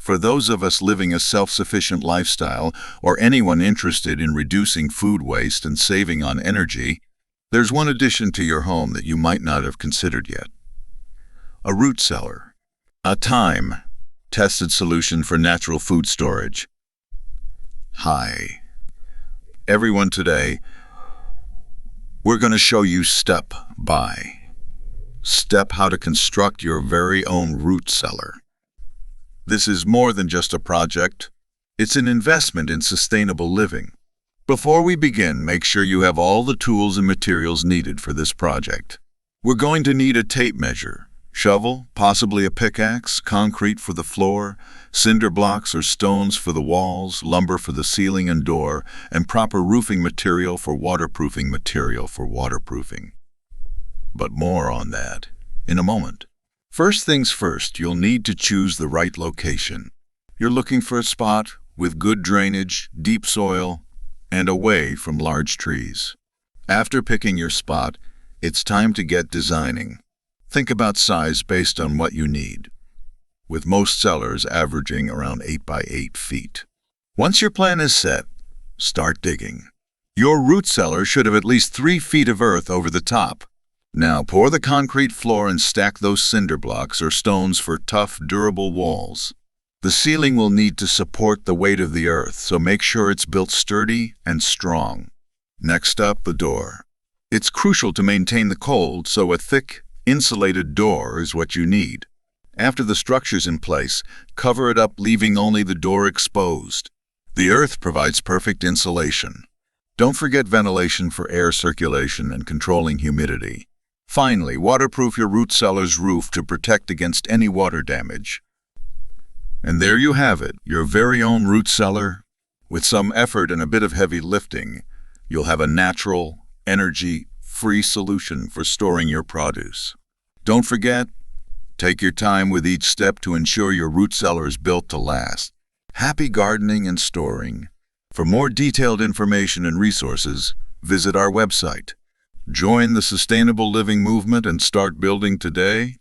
For those of us living a self-sufficient lifestyle or anyone interested in reducing food waste and saving on energy, there's one addition to your home that you might not have considered yet. A root cellar. A time-tested solution for natural food storage. Hi, everyone. Today, we're going to show you step by step how to construct your very own root cellar. This is more than just a project. It's an investment in sustainable living. Before we begin, make sure you have all the tools and materials needed for this project. We're going to need a tape measure, shovel, possibly a pickaxe, concrete for the floor, cinder blocks or stones for the walls, lumber for the ceiling and door, and proper roofing material for waterproofing. But more on that in a moment. First things first, you'll need to choose the right location. You're looking for a spot with good drainage, deep soil, and away from large trees. After picking your spot, it's time to get designing. Think about size based on what you need, with most cellars averaging around 8 by 8 feet. Once your plan is set, start digging. Your root cellar should have at least 3 feet of earth over the top. Now pour the concrete floor and stack those cinder blocks or stones for tough, durable walls. The ceiling will need to support the weight of the earth, so make sure it's built sturdy and strong. Next up, the door. It's crucial to maintain the cold, so a thick, insulated door is what you need. After the structure's in place, cover it up, leaving only the door exposed. The earth provides perfect insulation. Don't forget ventilation for air circulation and controlling humidity. Finally, waterproof your root cellar's roof to protect against any water damage. And there you have it, your very own root cellar. With some effort and a bit of heavy lifting, you'll have a natural, energy-free solution for storing your produce. Don't forget, take your time with each step to ensure your root cellar is built to last. Happy gardening and storing. For more detailed information and resources, visit our website. Join the sustainable living movement and start building today.